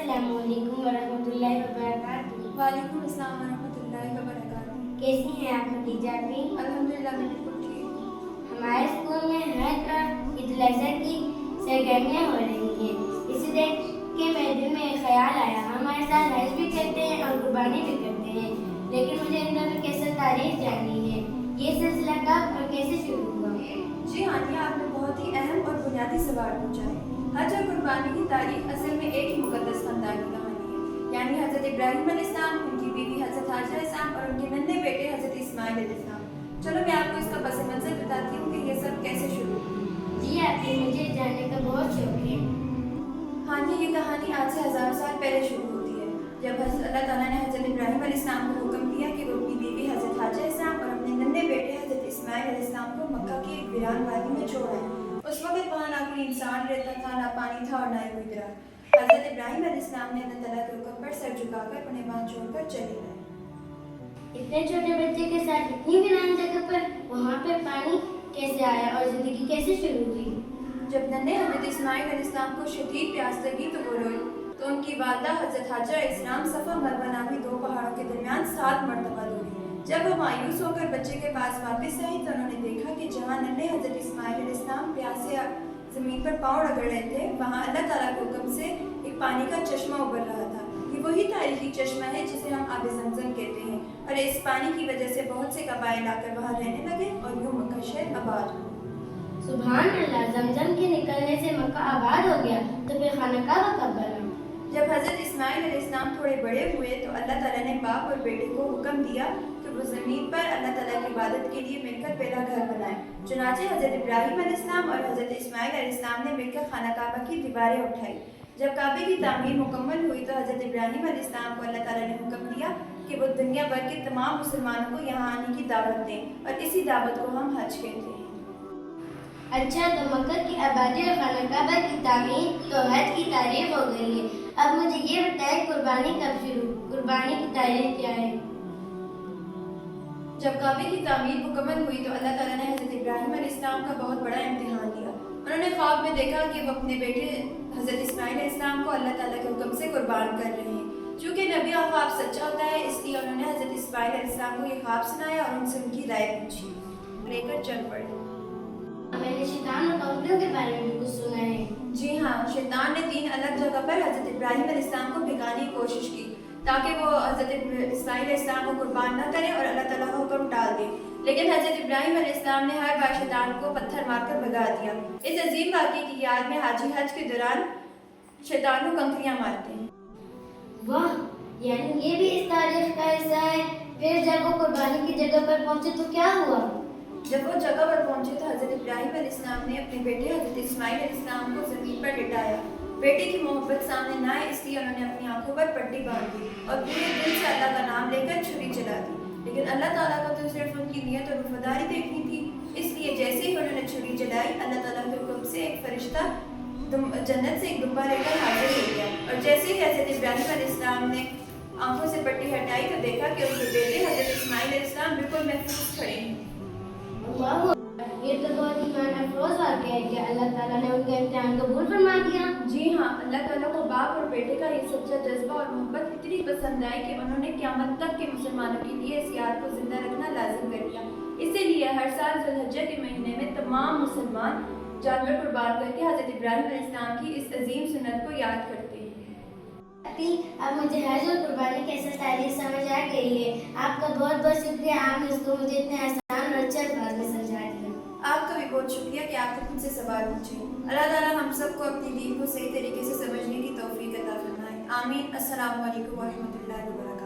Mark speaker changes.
Speaker 1: अस्सलाम वालेकुम वरहमतुल्लाहि वबरकातुहू।
Speaker 2: वालेकुम अस्सलाम वरहमतुल्लाहि वबरकातुहू।
Speaker 1: कैसी हैं आप खदीजा भी?
Speaker 2: अल्हम्दुलिल्लाह मैं बिल्कुल ठीक हूँ।
Speaker 1: हमारे स्कूल में हर तरह ईद उल अज़हा की सरगर्मियाँ हो रही हैं। इसे देख के मेरे दिल में एक ख्याल आया, हमारे साथ हज भी करते हैं और कुर्बानी भी करते हैं, लेकिन मुझे इन दोनों की असल तारीख जाननी है। ये सिलसिला कब और कैसे शुरू हुआ?
Speaker 2: जी हानिया, आपने बहुत ही अहम और बुनियादी सवाल पूछा है। हज और कुर्बानी की तारीख असल में एक ही मुकद्दस खानदान की कहानी है, यानी हज़रत इब्राहीम अलैहिस्सलाम, उनकी बीवी हज़रत हाजरा अलैहिस्सलाम और उनके नन्हे बेटे हज़रत इस्माइल अलैहिस्सलाम। चलो मैं आपको इसका पस मंज़र बताती हूँ कि ये सब कैसे शुरू हुआ।
Speaker 1: जी आपकी, मुझे जानने का बहुत शौक है।
Speaker 2: हाँ जी, ये कहानी आज से 1000 साल पहले शुरू होती है, जब अल्लाह ताला ने हज़रत इब्राहीम अलैहिस्सलाम को हुक्म दिया कि वो अपनी बीवी हज़रत हाजरा अलैहिस्सलाम और अपने नन्हे बेटे हज़रत इस्माइल अलैहिस्सलाम को मक्का की एक वीरान वादी में छोड़ाएं। उस वक्त वहाँ ना कोई इंसान रहता था, ना पानी था और ना ही कोई दरख्त। हज़रत इब्राहीम अलैहिस्सलाम ने अल्लाह ताला के हुक्म पर सर झुकाकर उन्हें वहाँ छोड़कर चले गए।
Speaker 1: इतने छोटे बच्चे के साथ इतनी वीरान जगह पर वहाँ पे पानी कैसे आया और जिंदगी कैसे शुरू हुई?
Speaker 2: जब नन्हे हज़रत इस्माइल अलैहिस्सलाम को शदीद प्यास लगी तो वो रोई, तो उनकी वालदा हज़रत हाजरा अलैहिस्सलाम सफ़ा मरवा नामी दो पहाड़ों के दरमियान 7 मरतबा दौड़ी। जब वो मायूस होकर बच्चे के पास वापस आई तो उन्होंने देखा कि जहाँ नन्हे हज़रत इस्माइल अलैहिस्सलाम प्यास से ज़मीन पर पाँव रगड़ रहे थे, वहाँ अल्लाह ताला के हुक्म से एक पानी का चश्मा उबर रहा था। ये वही तारीखी चश्मा है जिसे हम आब ज़मज़म कहते हैं, और इस पानी की वजह से बहुत से कबाइल आकर वहाँ रहने लगे और यूँ मक्का शहर आबाद हुआ।
Speaker 1: सुभान अल्लाह, ज़मज़म के निकलने से मक्का आबाद हो गया, तो फिर खाना काबा कब बना?
Speaker 2: जब हज़रत इस्माइल अलैहिस्सलाम थोड़े बड़े हुए तो अल्लाह ताला ने बाप और बेटे को हुक्म दिया कि वो ज़मीन पर अल्लाह ताला की इबादत के लिए मिलकर पहला घर बनाएं। चुनांचे हज़रत इब्राहीम अलैहिस्सलाम और हज़रत इस्माइल अलैहिस्सलाम ने मिलकर खाना काबा की दीवारें उठाई। जब काबे की तामीर मुकम्मल हुई तो हज़रत इब्राहीम अलैहिस्सलाम को अल्लाह ताला ने हुक्म दिया कि वो दुनिया भर के तमाम मुसलमानों को यहाँ आने की दावत दें, और इसी दावत को हम हज कहते हैं।
Speaker 1: अच्छा, तो मक्का की आबादी और खाना काबा की तामीर तो हज की तारीफ हो गई है। अब मुझे ये बताएं, कुर्बानी कब शुरू? कुर्बानी की तारीख क्या है?
Speaker 2: जब काबे की तामीर मुकम्मल हुई तो अल्लाह ताला ने हज़रत इब्राहीम अलैहिस्सलाम का बहुत बड़ा इम्तिहान लिया। उन्होंने ख्वाब में देखा कि वो अपने बेटे हज़रत इस्माइल अलैहिस्सलाम को अल्लाह ताला के हुक्म से कुर्बान कर रहे हैं। चूँकि नबी का ख्वाब सच्चा होता है, इसलिए उन्होंने हज़रत इस्माइल अलैहिस्सलाम को ये ख्वाब सुनाया और उनसे उनकी राय पूछी, लेकर चल पड़े।
Speaker 1: मैंने शैतान और कौंसलों के बारे में कुछ सुना है।
Speaker 2: जी हाँ, शैतान ने 3 अलग जगह पर हज़रत इब्राहीम अलैहिस्सलाम को भिगाने की कोशिश की ताकि वो हज़रत इस्माइल अलैहिस्सलाम को कुर्बान न करें और अल्लाह ताला का हुक्म टाल दें, लेकिन हज़रत इब्राहीम अलैहिस्सलाम ने हर बार शैतान को पत्थर मारकर भगा दिया। इस अजीम वाक़े की याद में हाजी हज के दौरान शैतान को कंकरियाँ मारते हैं।
Speaker 1: वाह, यानी ये भी इस तारीख का हिस्सा है। फिर जब वो कुर्बानी की जगह पर पहुंचे तो क्या हुआ?
Speaker 2: जब वो जगह पर पहुंचे तो हज़रत इब्राहीम अलैहिस्सलाम ने अपने बेटे हज़रत इस्माइल अलैहिस्सलाम को ज़मीन पर लिटाया। बेटे की मोहब्बत सामने न आए इसलिए उन्होंने अपनी आंखों पर पट्टी बांध दी और पूरे दिल से अल्लाह का नाम लेकर छुरी चला दी, लेकिन अल्लाह ताला को तो सिर्फ उनकी नियत और वफादारी देखनी थी। इसलिए जैसे ही उन्होंने छुरी चलाई, अल्लाह ताला के हुक्म से एक फरिश्ता जन्नत से एक दुम्बा लेकर हाजिर हो गया, और जैसे ही हज़रत इब्राहीम अलैहिस्सलाम ने आंखों से पट्टी हटाई तो देखा कि उनके बेटे हज़रत इस्माइल अलैहिस्सलाम बिल्कुल महफूज खड़े हैं।
Speaker 1: वाह, ये तो बहुत ईमान अफरोज वाक़या है कि अल्लाह ताला ने उनका इम्तिहान कबूल फरमा दिया।
Speaker 2: जी हाँ, अल्लाह ताला को बाप और बेटे का ये सच्चा जज्बा और मोहब्बत इतनी पसंद आई कि उन्होंने क़यामत तक के मुसलमानों के लिए इस याद को जिंदा रखना लाजिम कर दिया। इसीलिए हर साल ज़ुल्हिज्जा के महीने में तमाम मुसलमान जानवर कुर्बान करके हज़रत इब्राहीम अलैहिस्सलाम की इस अजीम सुन्नत को याद करते हैं।
Speaker 1: अब मुझे हज और कुर्बानी की असल तारीख समझ आ गई है। आपका बहुत बहुत शुक्रिया, आपने इसको मुझे इतने आसान और अच्छे अंदाज में समझा दिया।
Speaker 2: आपका भी बहुत शुक्रिया कि आपने मुझसे सवाल पूछे। अल्लाह ताला हम सबको अपनी दीन को सही तरीके से समझने की तौफीक अता फरमाए। आमीन। अस्सलामु अलैकुम व रहमतुल्लाहि व बरकातहू।